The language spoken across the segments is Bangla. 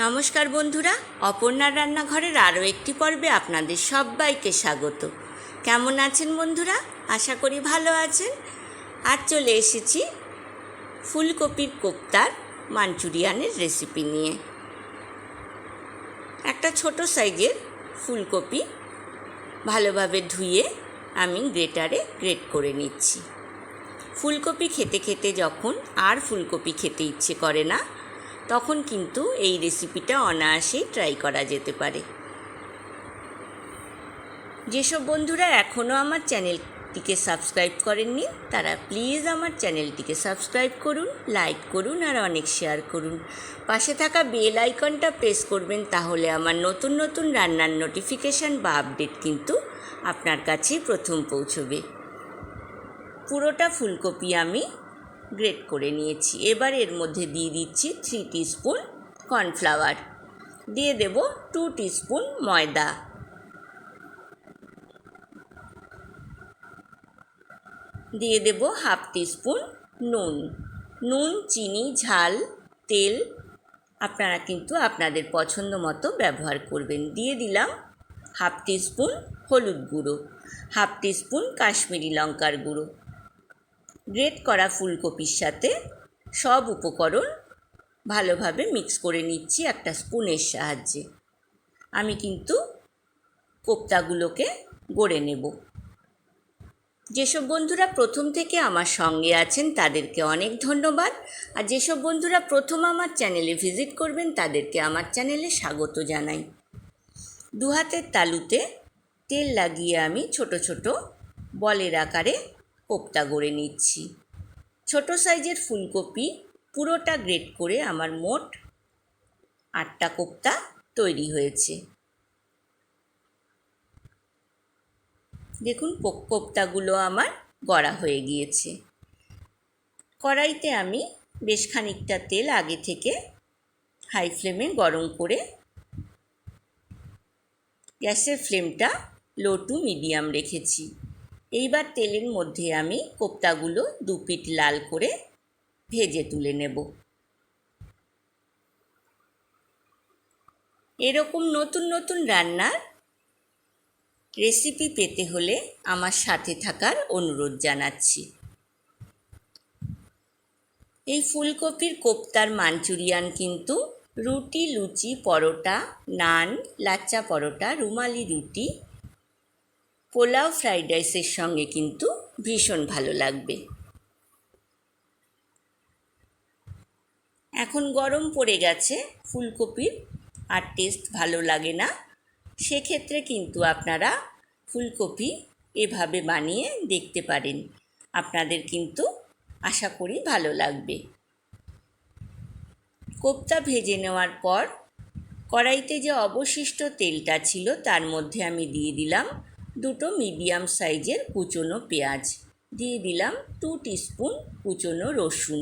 নমস্কার বন্ধুরা, অপর্ণার রান্নাঘরের আরও একটি পর্বে আপনাদের সবাইকে স্বাগত। কেমন আছেন বন্ধুরা? আশা করি ভালো আছেন। আজ চলে এসেছি ফুলকপির কোপ্তার মাঞ্চুরিয়ানের রেসিপি নিয়ে। একটা ছোট সাইজের ফুলকপি ভালোভাবে ধুয়ে আমি গ্রেটারে গ্রেট করে নিচ্ছি। ফুলকপি খেতে খেতে যখন আর ফুলকপি খেতে ইচ্ছে করে না, তখন কিন্তু এই রেসিপিটা অনায়াসেই ট্রাই করা যেতে পারে। যেসব বন্ধুরা এখনও আমার চ্যানেলটিকে সাবস্ক্রাইব করেননি, তারা প্লিজ আমার চ্যানেলটিকে সাবস্ক্রাইব করুন, লাইক করুন আর অনেক শেয়ার করুন। পাশে থাকা বেল আইকনটা প্রেস করবেন, তাহলে আমার নতুন নতুন রান্নার নোটিফিকেশান বা আপডেট কিন্তু আপনার কাছেই প্রথম পৌঁছবে। পুরোটা ফুলকপি আমি গ্রেট করে নিয়েছি। এবার এর মধ্যে দিয়ে দিচ্ছি 3 টিস্পুন কর্নফ্লাওয়ার, দিয়ে দেব 2 টিস্পুন ময়দা, দিয়ে দেব 1/2 টিস্পুন নুন, চিনি, ঝাল, তেল আপনারা কিন্তু আপনাদের পছন্দ মতো ব্যবহার করবেন। দিয়ে দিলাম 1/2 টিস্পুন হলুদ গুঁড়ো, 1/2 টিস্পুন কাশ্মীরি লঙ্কার গুঁড়ো। গ্রেট করা ফুলকপির সাথে সব উপকরণ ভালোভাবে মিক্স করে নিচ্ছি একটা স্পুনের সাহায্যে। আমি কিন্তু কোপ্তাগুলোকে গড়ে নেব। যেসব বন্ধুরা প্রথম থেকে আমার সঙ্গে আছেন তাদেরকে অনেক ধন্যবাদ, আর যেসব বন্ধুরা প্রথম আমার চ্যানেলে ভিজিট করবেন তাদেরকে আমার চ্যানেলে স্বাগত জানাই। 2 হাতের তালুতে তেল লাগিয়ে আমি ছোট ছোট বলের আকারে কোপ্তা গড়ে নিচ্ছি। ছোট সাইজের ফুলকপি পুরোটা গ্রেট করে আমার মোট 8টা কোপ্তা তৈরি হয়েছে। দেখুন কোপ্তাগুলো আমার গড়া হয়ে গিয়েছে। কড়াইতে আমি বেশ খানিকটা তেল আগে থেকে হাই ফ্লেমে গরম করে গ্যাসের ফ্লেমটা লো টু মিডিয়াম রেখেছি। এইবার তেলের মধ্যে আমি কোপ্তাগুলো 2 পিঠ লাল করে ভেজে তুলে নেব। এরকম নতুন নতুন রান্নার রেসিপি পেতে হলে আমার সাথে থাকার অনুরোধ জানাচ্ছি। এই ফুলকপির কোপ্তার মাঞ্চুরিয়ান কিন্তু রুটি, লুচি, পরোটা, নান, লাচ্চা পরোটা, রুমালি রুটি, পোলাও, ফ্রাইড রাইসের সঙ্গে কিন্তু ভীষণ ভালো লাগবে। এখন গরম পড়ে গেছে, ফুলকপির আর টেস্ট ভালো লাগে না। সেক্ষেত্রে কিন্তু আপনারা ফুলকপি এভাবে বানিয়ে দেখতে পারেন, আপনাদের কিন্তু আশা করি ভালো লাগবে। কোপ্তা ভেজে নেওয়ার পর কড়াইতে যে অবশিষ্ট তেলটা ছিল তার মধ্যে আমি দিয়ে দিলাম 2টো মিডিয়াম সাইজের কুচনো পেঁয়াজ, দিয়ে দিলাম 2 টিস্পুন কুচনো রসুন,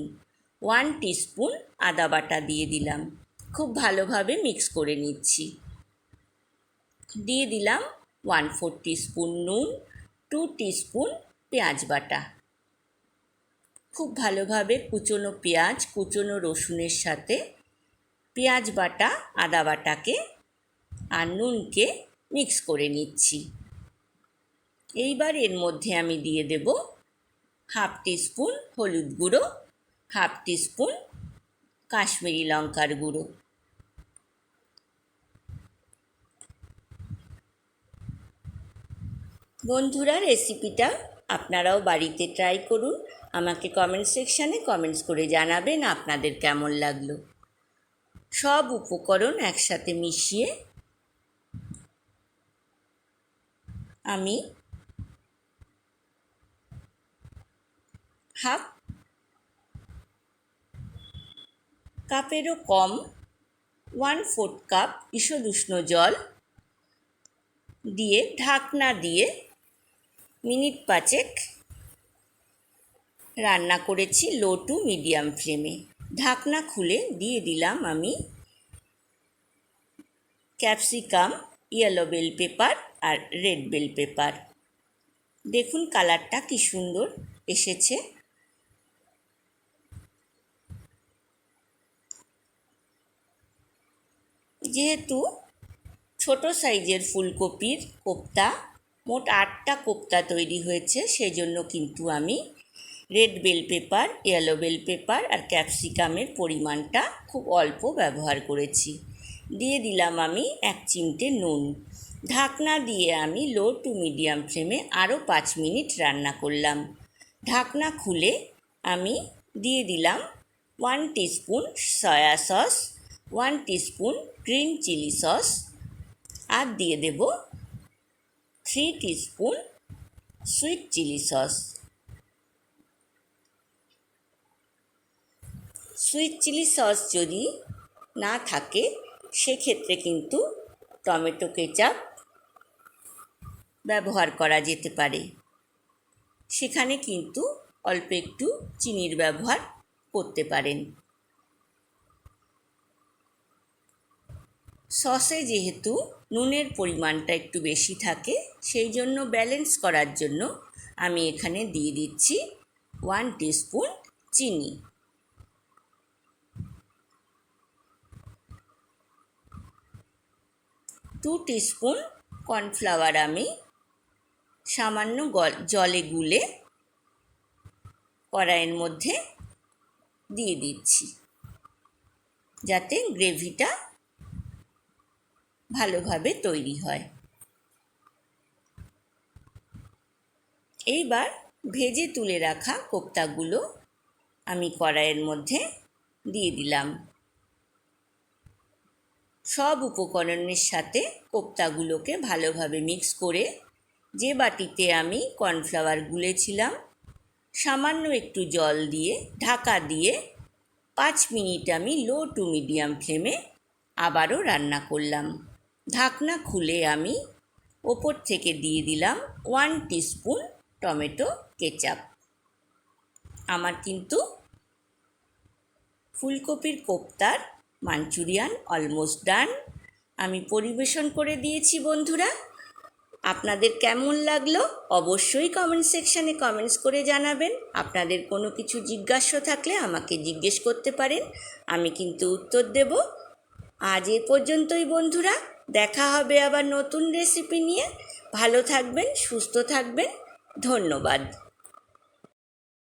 1 টিস্পুন আদা বাটা দিয়ে দিলাম। খুব ভালোভাবে মিক্স করে নিচ্ছি। দিয়ে দিলাম 1/4 টিস্পুন নুন, 2 টিস্পুন পেঁয়াজ বাটা। খুব ভালোভাবে কুচনো পেঁয়াজ, কুচনো রসুনের সাথে পেঁয়াজ বাটা, আদা বাটাকে আর নুনকে মিক্স করে নিচ্ছি। এইবার এর মধ্যে আমি দিয়ে দেব 1/2 টিস্পুন হলুদ গুঁড়ো, 1/2 টিস্পুন কাশ্মীরি লঙ্কার গুঁড়ো। বন্ধুরা, রেসিপিটা আপনারাও বাড়িতে ট্রাই করুন। আমাকে কমেন্ট সেকশানে কমেন্টস করে জানাবেন আপনাদের কেমন লাগলো। সব উপকরণ একসাথে মিশিয়ে আমি 1/2 কাপেরও কম 1/4 কাপ ঈষদ উষ্ণ জল দিয়ে ঢাকনা দিয়ে মিনিট 5 রান্না করেছি লো টু মিডিয়াম ফ্লেমে। ঢাকনা খুলে দিয়ে দিলাম আমি ক্যাপসিকাম, ইয়েলো বেল পেপার আর রেড বেল পেপার। দেখুন কালারটা কি সুন্দর এসেছে। যেহেতু ছোট সাইজের ফুলকপির কোপ্তা, মোট 8টা কোপ্তা তৈরি হয়েছে, সেজন্য কিন্তু আমি red bell pepper, yellow bell pepper আর ক্যাপসিকামের পরিমাণটা খুব অল্প ব্যবহার করেছি। দিয়ে দিলাম আমি 1 চিমটে নুন। ঢাকনা দিয়ে আমি লো টু মিডিয়াম ফ্লেমে আরও 5 মিনিট রান্না করলাম। ঢাকনা খুলে আমি দিয়ে দিলাম 1 teaspoon soy sauce, 1 teaspoon green chilli sauce, আর দিয়ে দেব 3 teaspoon sweet chilli sauce. Sweet chilli sauce যদি না থাকে সেক্ষেত্রে কিন্তু টমেটো কেচাপ ব্যবহার করা যেতে পারে, সেখানে কিন্তু অল্প একটু চিনির ব্যবহার করতে পারেন। সসে যেহেতু নুনের পরিমাণটা একটু বেশি থাকে, সেই জন্য ব্যালেন্স করার জন্য আমি এখানে দিয়ে দিচ্ছি 1 টিস্পুন চিনি। টু টিস্পুন কর্নফ্লাওয়ার আমি সামান্য জলে গুলে কড়াইয়ের মধ্যে দিয়ে দিচ্ছি, যাতে গ্রেভিটা ভালোভাবে তৈরি হয়। এইবার ভেজে তুলে রাখা কোপ্তাগুলো আমি কড়াইয়ের মধ্যে দিয়ে দিলাম। সব উপকরণের সাথে কোপ্তাগুলোকে ভালোভাবে মিক্স করে যে বাটিতে আমি কর্নফ্লাওয়ার গুলেছিলাম সামান্য একটু জল দিয়ে ঢাকা দিয়ে 5 মিনিট আমি লো টু মিডিয়াম ফ্লেমে আবারও রান্না করলাম। ঢাকনা খুলে আমি ওপর থেকে দিয়ে দিলাম 1 টিস্পুন টমেটো কেচাপ। আমার কিন্তু ফুলকপির কোপ্তার মাঞ্চুরিয়ান অলমোস্ট ডান। আমি পরিবেশন করে দিয়েছি বন্ধুরা। আপনাদের কেমন লাগলো অবশ্যই কমেন্ট সেকশানে কমেন্টস করে জানাবেন। আপনাদের কোনো কিছু জিজ্ঞাসা থাকলে আমাকে জিজ্ঞেস করতে পারেন, আমি কিন্তু উত্তর দেব। আজ এ পর্যন্তই বন্ধুরা, দেখা হবে আবার নতুন রেসিপি নিয়ে। ভালো থাকবেন, সুস্থ থাকবেন, ধন্যবাদ।